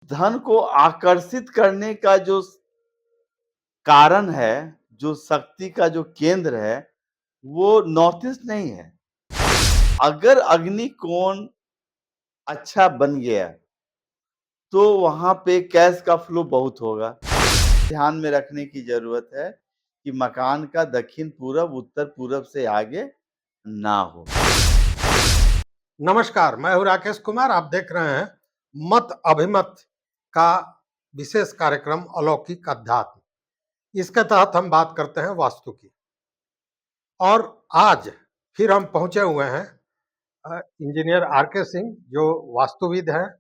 धन को आकर्षित करने का जो कारण है, जो शक्ति का जो केंद्र है, वो नॉर्थ ईस्ट नहीं है। अगर अग्निकोण अच्छा बन गया, तो वहाँ पे कैश का फ्लो बहुत होगा। ध्यान में रखने की ज़रूरत है कि मकान का दक्षिण-पूरब, उत्तर-पूरब से आगे ना हो। नमस्कार, मैं हूं राकेश कुमार। आप देख रहे हैं मत अभिमत का विशेष कार्यक्रम अलौकिक अध्यात्म। इसके तहत हम बात करते हैं वास्तु की। और आज फिर हम पहुंचे हुए हैं इंजीनियर आर.के. सिंह, जो वास्तुविद हैं,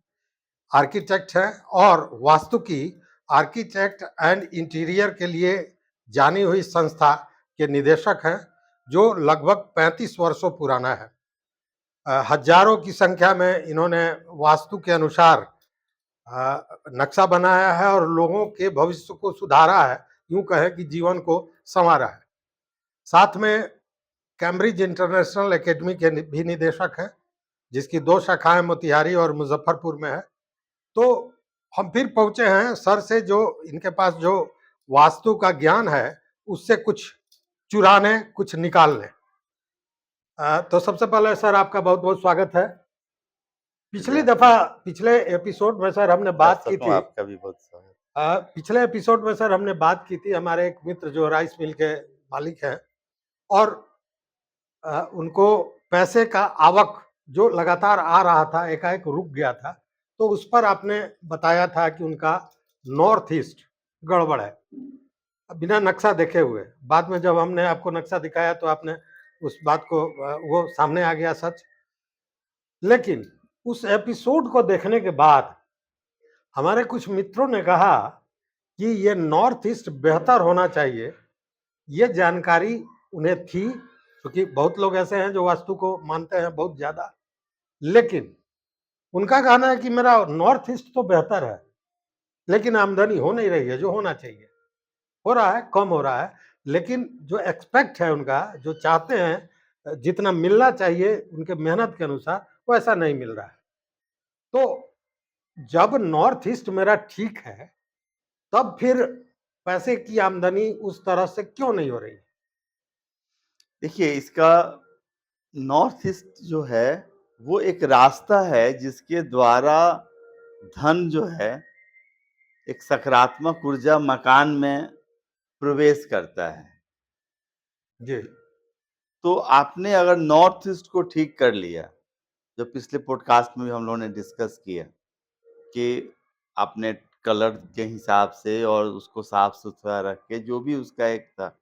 आर्किटेक्ट हैं और वास्तु की आर्किटेक्ट एंड इंटीरियर के लिए जानी हुई संस्था के निदेशक हैं, जो लगभग 35 वर्षों पुराना है। हजारों की संख्या में इन्होंने वास्तु के अनुसार नक्शा बनाया है और लोगों के भविष्य को सुधारा है, यूं कहें कि जीवन को संवारा है। साथ में कैम्ब्रिज इंटरनेशनल एकेडमी के भी निदेशक हैं, जिसकी 2 शाखाएं मोतिहारी और मुजफ्फरपुर में है। तो हम फिर पहुंचे हैं सर से, जो इनके पास जो वास्तु का ज्ञान है उससे कुछ चुराने, कुछ निकालने। तो सबसे पहले सर आपका बहुत बहुत स्वागत है। पिछले एपिसोड में सर हमने बात की थी, आपका भी बहुत स्वागत। पिछले एपिसोड में सर हमने बात की थी, हमारे एक मित्र जो राइस मिल के मालिक हैं और उनको पैसे का आवक जो लगातार आ रहा था एकाएक रुक गया था, तो उस पर आपने बताया था कि उनका नॉर्थ ईस्ट गड़बड़ है, बिना नक्शा देखे हुए। बाद में जब हमने आपको नक्शा दिखाया तो आपने उस बात को वो सामने आ गया सच। लेकिन उस एपिसोड को देखने के बाद हमारे कुछ मित्रों ने कहा कि ये नॉर्थ ईस्ट बेहतर होना चाहिए। ये जानकारी उन्हें थी, क्योंकि बहुत लोग ऐसे हैं जो वास्तु को मानते हैं बहुत ज्यादा, लेकिन उनका कहना है कि मेरा नॉर्थ ईस्ट तो बेहतर है, लेकिन आमदनी हो नहीं रही है जो होना चाहिए। हो रहा है, कम हो रहा है, लेकिन जो एक्सपेक्ट है उनका, जो चाहते हैं, जितना मिलना चाहिए उनके मेहनत के अनुसार, वो ऐसा नहीं मिल रहा है। तो जब नॉर्थ ईस्ट मेरा ठीक है, तब फिर पैसे की आमदनी उस तरह से क्यों नहीं हो रही? देखिए, इसका नॉर्थ ईस्ट जो है, वो एक रास्ता है जिसके द्वारा धन जो है, एक सकारात्मक ऊर्जा मकान में प्रवेश करता है। जी। तो आपने अगर नॉर्थ ईस्ट को ठीक कर लिया, जो पिछले पॉडकास्ट में भी हम लोगों ने डिस्कस किया कि आपने कलर के हिसाब से और उसको साफ-सुथरा रख के, जो भी उसका एक था,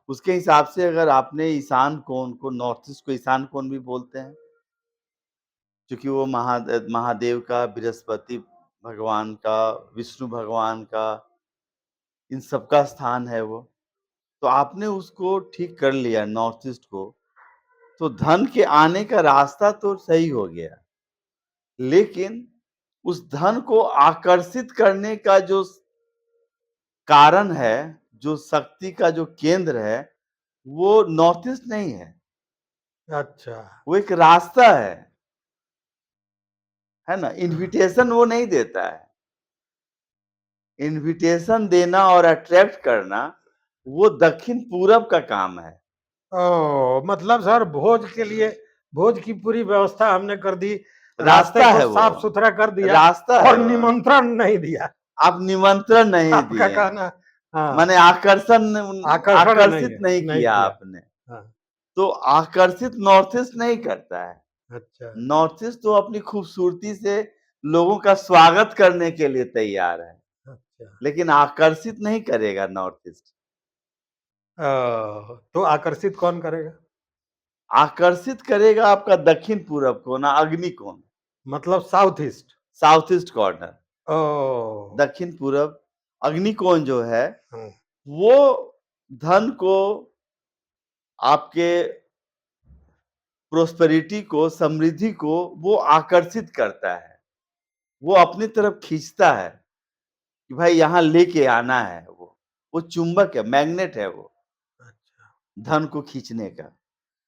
उसके हिसाब से अगर आपने ईशान कोण को, नॉर्थ ईस्ट को ईशान कोण भी बोलते हैं, क्योंकि वो महादेव का, बृहस्पति भगवान का, विष्णु भगवान का, इन सबका स्थान है वो। तो आपने उसको ठीक कर लिया नॉर्थ ईस्ट को, तो धन के आने का रास्ता तो सही हो गया। लेकिन उस धन को आकर्षित करने का जो कारण है, जो शक्ति का जो केंद्र है, वो नॉर्थ ईस्ट नहीं है। अच्छा। वो एक रास्ता है ना? इन्विटेशन वो नहीं देता है। इन्विटेशन देना और अट्रैक्ट करना, वो दक्षिण पूरब का काम है। मतलब सर भोज के लिए भोज की पूरी व्यवस्था हमने कर दी, रास्ते रास्ता को है वो, साफ सुथरा कर दिया, रास्ता और है वो। निमंत्रण नहीं दिया। आप निमंत्रण नहीं आपका दिए, कहना, हाँ, माने आकर्षण नहीं आकर्षित है, नहीं नहीं किया किया। आपने। हाँ, तो आकर्षित नॉर्थ ईस्ट नहीं करता है। अच्छा। नॉर्थ ईस्ट तो अपनी खूबसूरती से लोगों का स्वागत करने के लिए तैयार है, अच्छा। लेकिन आकर्षित नहीं करेगा नॉर्थ ईस्ट। तो आकर्षित कौन करेगा? आकर्षित करेगा आपका दक्षिण पूरब कोण, अग्नि कोण, मतलब south east. South east corner. ओ। दक्षिण पूरब अग्नि कोण जो है, हम्म, वो धन को, आपके प्रोस्पेरिटी को, समृद्धि को वो आकर्षित करता है। वो अपनी तरफ खींचता है कि भाई यहाँ लेके आना है वो। वो चुंबक है, मैग्नेट है वो, अच्छा। धन को खींचने का।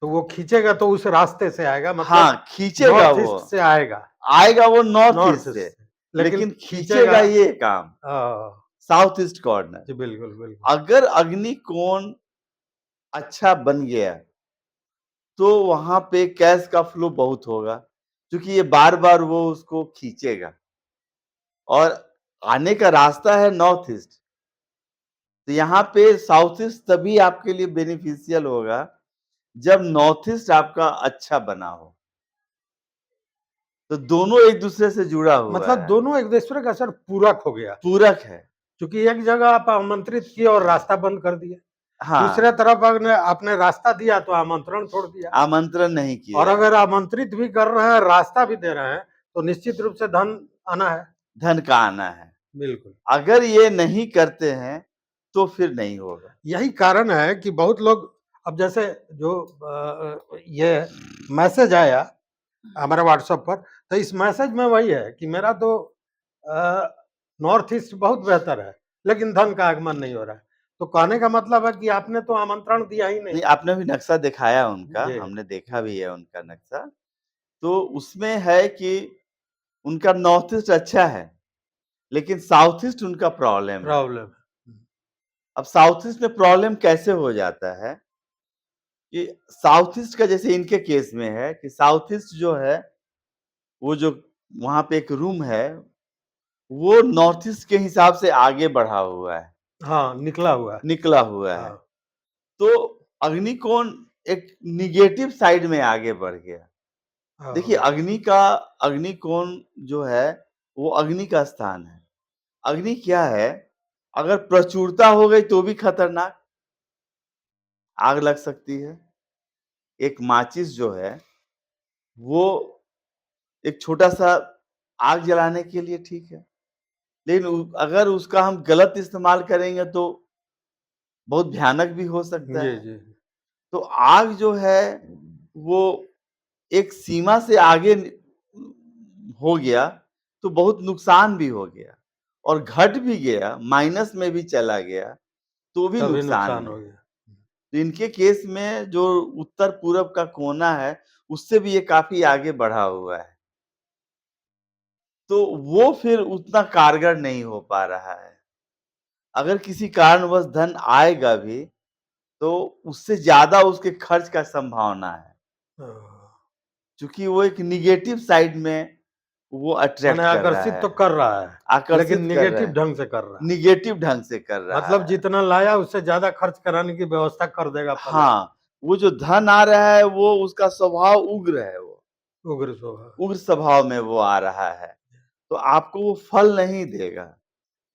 तो वो खींचेगा तो उस रास्ते से आएगा, मतलब हाँ, खींचेगा नॉर्थ वो। ईस्ट से आएगा। आएगा वो नॉर्थ नॉर्थ ईस्ट ईस्ट से, से। लेकिन खींचेगा। खींचेगा ये काम हाँ, साउथ ईस्ट कॉर्नर। जी बिल्कुल, बिल्कुल। अगर अग्निकोण अच्छा बन गया तो वहां पे कैश का फ्लो बहुत होगा, क्योंकि ये बार-बार वो उसको खींचेगा और आने का रास्ता है नॉर्थ ईस्ट। तो यहाँ पे साउथ ईस्ट तभी आपके लिए बेनिफिशियल होगा जब नॉर्थ ईस्ट आपका अच्छा बना हो। तो दोनों एक दूसरे से जुड़ा हुआ मतलब है, दोनों एक दूसरे का सर पूरक हो गया, पूरक है। क्योंकि एक जगह आप आमंत्रित किए और रास्ता बंद कर दिए, दूसरे हाँ, तरफ आपने आपने रास्ता दिया तो आमंत्रण छोड़ दिया। आमंत्रण नहीं और किया, अगर आमंत्रित भी कर रहे हैं, रास्ता भी दे रहे हैं, तो निश्चित रूप से धन आना है। धन का आना है। बिल्कुल। अगर ये नहीं करते हैं, तो फिर नहीं होगा। यही कारण है कि बहुत लोग, अब जैसे जो ये मैसेज आया हमारे व्हाट्सएप पर, तो इस मैसेज में वही है कि मेरा तो नॉर्थ ईस्ट बहुत बेहतर है, लेकिन धन का आगमन नहीं हो रहा है। तो कहने का मतलब है कि आपने तो आमंत्रण दिया ही नहीं। नहीं, आपने भी नक्शा दिखाया उनका, जी। हमने देखा जी। भी है उनका नक्शा। तो उसमें है कि उनका नॉर्थ ईस्ट अच्छा है, लेकिन साउथ ईस्ट उनका प्रॉब्लम है। प्रॉब्लम है। अब साउथ ईस्ट में प्रॉब्लम कैसे हो जाता है कि साउथ ईस्ट का जैसे इनके केस में है कि साउथ ईस्ट जो है, वो जो वहाँ पे एक रूम है, वो नॉर्थ ईस्ट के हिसाब से आगे बढ़ा हुआ है, हाँ, निकला हुआ है। निकला हुआ है। हाँ, तो अग्निकोण एक नेगेटिव साइड में आगे बढ़ गया। देखिए हाँ, अग्निकोण जो है, वो अग्नि का स्थान है। अग्नि क्या है? अगर प्रचुरता हो गई तो भी खतरनाक, आग लग सकती है। एक माचिस जो है, वो एक छोटा-सा आग जलाने के लिए ठीक है, लेकिन अगर उसका हम गलत इस्तेमाल करेंगे तो बहुत भयानक भी हो सकता जी, है। जी। तो आग जो है, वो एक सीमा से आगे हो गया, तो बहुत नुकसान भी हो गया और घट भी गया, माइनस में भी चला गया, तो भी तभी नुकसान नुकसान में हो है। गया। तो इनके केस में जो उत्तर-पूरब का कोना है, उससे भी ये काफ़ी आगे बढ़ा हुआ है। तो वो फिर उतना कारगर नहीं हो पा रहा है। अगर किसी कारणवश धन आएगा भी, तो उससे ज़्यादा उसके खर्च का संभावना है। हाँ, चूँकि वो एक नेगेटिव साइड में वो माने अट्रैक्ट कर रहा आकर्षित है, तो कर रहा है, लेकिन आकर्षित कर रहा नेगेटिव है, ढंग से कर रहा है। नेगेटिव ढंग से कर रहा मतलब है। जितना लाया उससे ज़्यादा खर्च कराने की व्यवस्था कर देगा पहले से। हाँ, वो जो धन आ रहा है वो उसका स्वभाव उग्र है वो, उग्र स्वभाव। उग्र स्वभाव में वो आ रहा है, तो आपको वो फल नहीं देगा।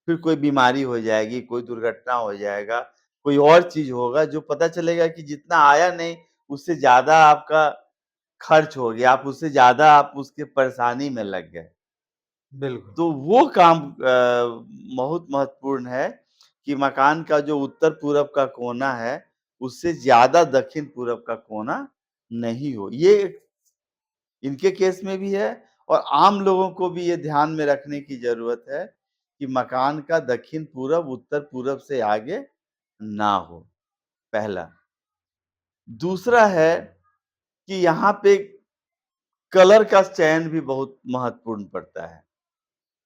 फिर कोई बीमारी हो जाएगी, कोई दुर्घटना हो जाएगा, कोई और चीज़ होगा जो पता चलेगा कि जितना आया नहीं, उससे ज़्यादा आपका खर्च हो गया, आप उससे ज़्यादा आप उसके परेशानी में लग गए। बिल्कुल। तो वो काम बहुत महत्वपूर्ण है कि मकान का जो उत्तर-पूरब का कोना है, उससे ज़्यादा दक्षिण-पूरब का कोना नहीं हो। ये इनके केस में भी है और आम लोगों को भी ये ध्यान में रखने की ज़रूरत है कि मकान का दक्षिण-पूरब, उत्तर-पूरब से आगे ना हो, पहला। दूसरा है कि यहाँ पे कलर का चयन भी बहुत महत्वपूर्ण पड़ता है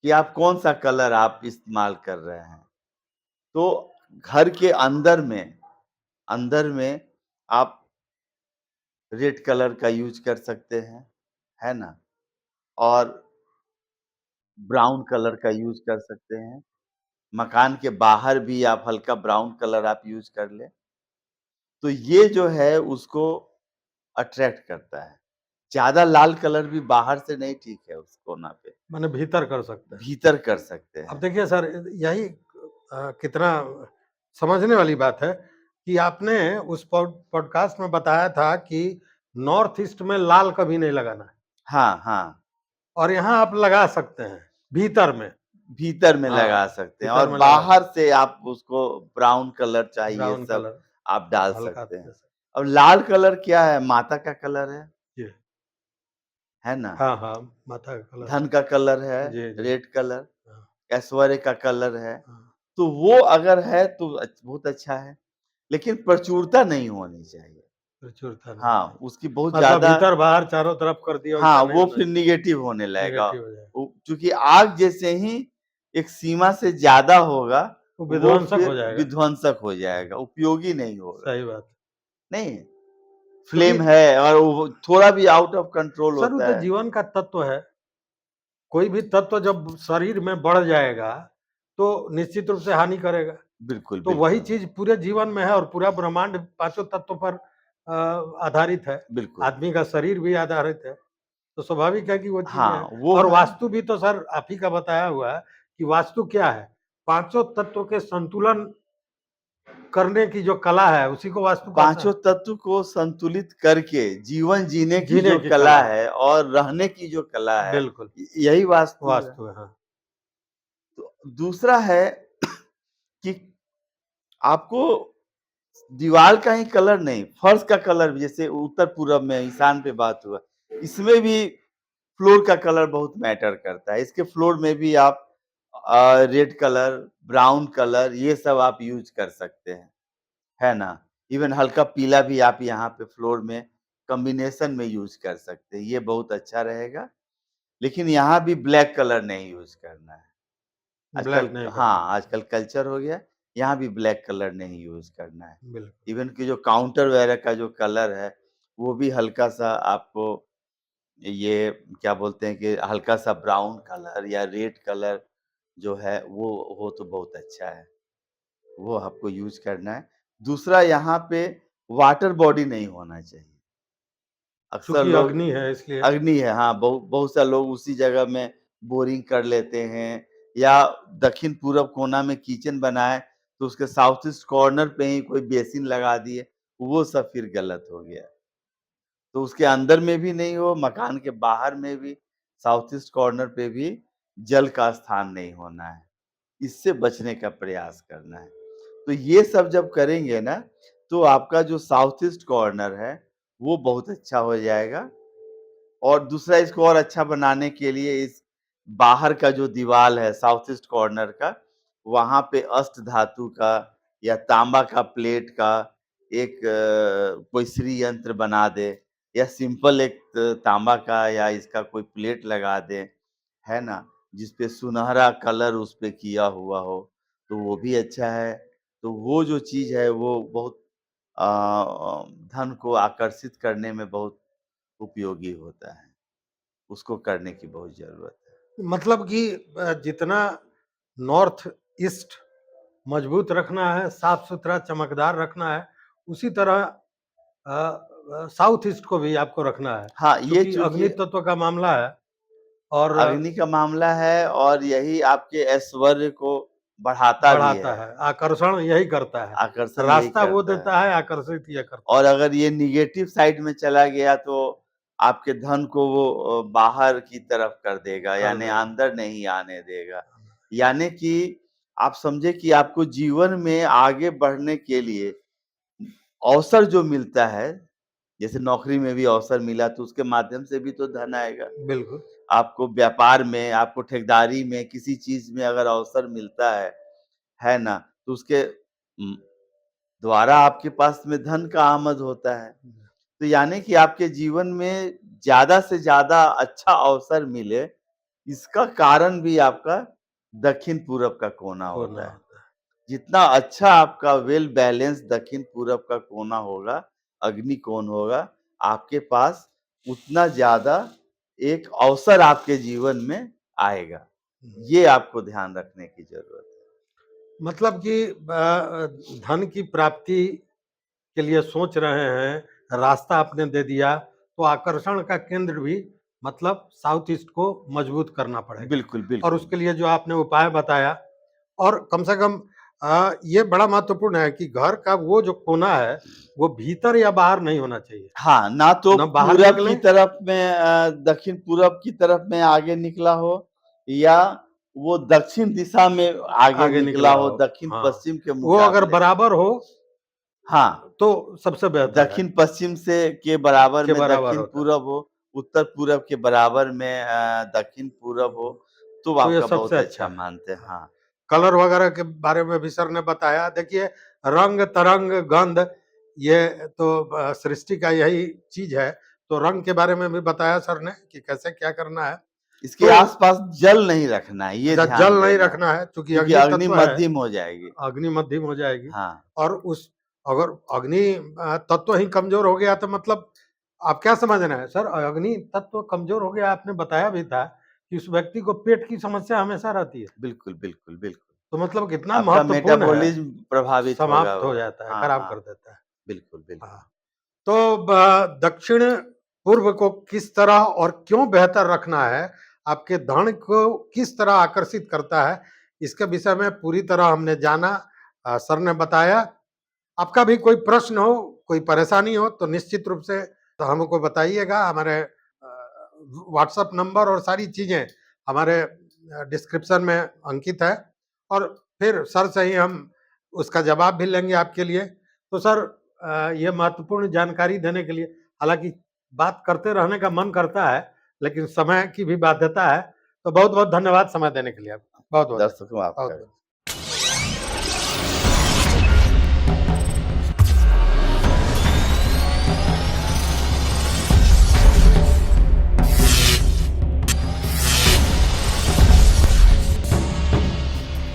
कि आप कौन-सा कलर आप इस्तेमाल कर रहे हैं। तो घर के अंदर में आप रेड कलर का यूज़ कर सकते हैं, है ना? और ब्राउन कलर का यूज़ कर सकते हैं। मकान के बाहर भी आप हल्का ब्राउन कलर आप यूज़ कर लें। तो ये जो है उसको अट्रैक्ट करता है। ज़्यादा लाल कलर भी बाहर से नहीं ठीक है उस कोना पे, माने भीतर कर सकते हैं। भीतर कर सकते अब हैं। देखिए सर, यही कितना समझने वाली बात है कि आपने उस पॉडकास्ट में बताया था कि नॉर्थ ईस्ट में लाल कभी नहीं लगाना है, हाँ, हाँ। और यहाँ आप लगा सकते हैं भीतर में। भीतर में हाँ, लगा सकते हैं भीतर और में लगा बाहर सकते से आप उसको ब्राउन कलर हैं, चाहिए ब्राउन सब कलर आप डाल हल्का सकते हैं। दे सकते अब लाल कलर क्या है? माता का कलर जी। है ना? हाँ, हाँ, माथा का कलर धन है। का कलर है, जी, जी। रेड कलर, हाँ, ऐश्वर्य का कलर है। हाँ। तो वो अगर है तो बहुत अच्छा है, लेकिन प्रचुरता नहीं होनी चाहिए। प्रचुरता नहीं हाँ, चाहिए। उसकी बहुत मतलब ज़्यादा भीतर-बाहर चारों तरफ कर दिया वैसा हाँ, नहीं वो होना फिर चाहिए, नेगेटिव होने लगेगा। नेगेटिव हो जाए। वो चूँकि आग जैसे ही एक सीमा से ज़्यादा होगा, वो वो विध्वंसक हो फिर जाएगा। विध्वंसक हो जाएगा, उपयोगी नहीं होगा। सही बात। नहीं, क्योंकि फ्लेम है और वो थोड़ा भी आउट ऑफ कंट्रोल सर वो होता तो है। जीवन का तत्व है। कोई भी तत्व जब शरीर में बढ़ जाएगा, तो निश्चित रूप से हानि करेगा। बिल्कुल, तो वही बिल्कुल, चीज़ पूरे जीवन में है और पूरा ब्रह्मांड पाँचों तत्वों पर आधारित है। बिल्कुल। आदमी का शरीर भी आधारित है, तो स्वाभाविक है कि वो चीज़ें हाँ, हैं। वो और है। वास्तु भी तो सर आप ही का बताया हुआ है कि वास्तु क्या है? पाँचों तत्वों के संतुलन करने की जो कला है, उसी को वास्तु कहते पाँचों हैं। तत्व को संतुलित करके जीवन जीने की जीने जो की कला कला है। है और रहने की जो कला है, बिल्कुल, यही वास्तु है। वास्तु है, हाँ। तो दूसरा है कि आपको दीवार का ही कलर नहीं, फर्श का कलर भी जैसे उत्तर-पूरब में ईशान पे बात हुआ, इसमें भी फ्लोर का कलर बहुत मैटर करता है। इसके फ्लोर में भी आप रेड कलर, ब्राउन कलर ये सब आप यूज़ कर सकते हैं, है ना? इवन हल्का पीला भी आप यहाँ पे फ्लोर में कॉम्बिनेशन में यूज़ कर सकते हैं, ये बहुत अच्छा रहेगा। लेकिन यहाँ भी ब्लैक कलर नहीं यूज़ करना है। आजकल ब्लैक नहीं करना हाँ, चाहिए। आजकल कल्चर हो गया, यहाँ भी ब्लैक कलर नहीं यूज़ करना है। बिल्कुल। इवन कि जो काउंटर वगैरह का जो कलर है, वो भी हल्का-सा आपको ये क्या बोलते हैं कि हल्का-सा ब्राउन कलर या रेड कलर जो है, वो हो तो बहुत अच्छा है। वो आपको यूज़ करना है। दूसरा यहाँ पे वाटर बॉडी नहीं होना चाहिए। अक्सर चूँकि लोग अग्नि है इसलिए। अग्नि है, हाँ, बहुत सा लोग उसी जगह में बोरिंग कर लेते हैं या दक्षिण-पूरब कोना में किचन बनाए, तो उसके साउथ ईस्ट कॉर्नर पे ही कोई बेसिन लगा दिए, वो सब फिर गलत हो गया। तो उसके अंदर में भी नहीं हो, मकान के बाहर में भी, साउथ ईस्ट कॉर्नर पे भी जल का स्थान नहीं होना है। इससे बचने का प्रयास करना है। तो ये सब जब करेंगे ना, तो आपका जो साउथ ईस्ट कॉर्नर है, वो बहुत अच्छा हो जाएगा और दूसरा इसको और अच्छा बनाने के लिए इस बाहर का जो दीवाल है साउथ ईस्ट कॉर्नर का, वहाँ पे अष्ट धातु का या तांबा का प्लेट का एक कोई श्री यंत्र बना दे या सिंपल एक तांबा का या इसका कोई प्लेट लगा दे, है ना? जिसपे सुनहरा कलर उसपे किया हुआ हो, तो वो भी अच्छा है। तो वो जो चीज़ है वो बहुत धन को आकर्षित करने में बहुत उपयोगी होता है। उसको करने की बहुत ज़रूरत है। मतलब कि जितना नॉर्थ ईस्ट मजबूत रखना है, साफ-सुथरा, चमकदार रखना है, उसी तरह साउथ ईस्ट को भी आपको रखना है। हाँ, ये चूँकि चूँकि अग्नि तत्व का मामला है और अग्नि का मामला है और यही आपके ऐश्वर्य को बढ़ाता भी बढ़ाता है, है, आकर्षण यही करता है। आकर्षण यही रास्ता वो करता है। देता है, आकर्षित ये करता और है। अगर ये नेगेटिव साइड में चला गया तो आपके धन को वो बाहर की तरफ कर देगा, कर यानी देगा। अंदर नहीं आने देगा। यानी कि आप समझे कि आपको जीवन में आगे बढ़ने के लिए अवसर जो मिलता है, जैसे नौकरी में भी अवसर मिला तो उसके माध्यम से भी तो धन आएगा। बिल्कुल। आपको व्यापार में, आपको ठेकेदारी में, किसी चीज़ में अगर अवसर मिलता है ना? तो उसके द्वारा आपके पास में धन का आमद होता है। तो यानी कि आपके जीवन में ज़्यादा से ज़्यादा अच्छा अवसर मिले, इसका कारण भी आपका दक्षिण-पूरब का कोना होना होता है। होता है। जितना अच्छा आपका वेल बैलेंस दक्षिण-पूरब का कोना होगा, अग्नि कोण होगा, आपके पास उतना ज़्यादा एक अवसर आपके जीवन में आएगा। ये आपको ध्यान रखने की ज़रूरत है। मतलब कि धन की प्राप्ति के लिए सोच रहे हैं, रास्ता आपने दे दिया, तो आकर्षण का केंद्र भी मतलब साउथ ईस्ट को मजबूत करना पड़ेगा। बिल्कुल, और बिल्कुल। उसके लिए जो आपने उपाय बताया और कम से कम ये बड़ा महत्वपूर्ण है कि घर का वो जो कोना है, वो भीतर या बाहर नहीं होना चाहिए। हाँ, ना तो ना बाहर पूरब निकले, की तरफ में दक्षिण-पूरब की तरफ में आगे निकला हो या वो दक्षिण दिशा में आगे आगे निकला निकला हो हो। हाँ, दक्षिण-पश्चिम के वो अगर मुकाबले। बराबर हो, हाँ, तो सबसे बेहतर है, दक्षिण-पश्चिम से के बराबर के में बराबर होता है। दक्षिण-पूरब हो, उत्तर-पूरब के बराबर में दक्षिण-पूरब हो, तो तो ये आपका सबसे बहुत अच्छा अच्छा है। मानते हैं। हाँ। हाँ, कलर वगैरह के बारे में भी सर ने बताया। देखिए रंग, तरंग, गंध ये तो सृष्टि का यही चीज़ है। तो रंग के बारे में भी बताया सर ने कि कैसे क्या करना है। इसके तो आस-पास जल नहीं रखना है, ये अच्छा, जल ध्यान नहीं देना है, रखना है क्योंकि क्योंकि अग्नि अग्नि तत्व है, मध्यम हो जाएगी। अग्नि मध्यम हो जाएगी। हाँ, और उस अगर अग्नि तत्व ही कमज़ोर हो गया तो मतलब आप क्या समझ रहे हैं? सर अग्नि तत्व कमज़ोर हो गया, आपने बताया भी था कि उस व्यक्ति को पेट की समस्या हमेशा रहती है। बिल्कुल, बिल्कुल, बिल्कुल। तो मतलब कितना आपका महत्वपूर्ण है, मेटाबॉलिज़्म प्रभावित होगा समाप्त हो वो। जाता है, हाँ, खराब हाँ, कर देता है। बिल्कुल, बिल्कुल। हाँ, तो दक्षिण-पूर्व को किस तरह और क्यों बेहतर रखना है, आपके धन को किस तरह आकर्षित करता है, इसके विषय में पूरी तरह हमने जाना। सर ने बताया। आपका भी कोई प्रश्न हो, कोई परेशानी हो तो निश्चित रूप से तो हमको बताइएगा। हमारे व्हाट्सएप नंबर और सारी चीज़ें हमारे डिस्क्रिप्शन में अंकित है, और फिर सर से ही हम उसका जवाब भी लेंगे आपके लिए। तो सर ये महत्वपूर्ण जानकारी देने के लिए, हालाँकि बात करते रहने का मन करता है, लेकिन समय की भी बाध्यता है। तो बहुत-बहुत धन्यवाद समय देने के लिए आपका। बहुत-बहुत धन्यवाद। दर्शकों आपका भी। बहुत-बहुत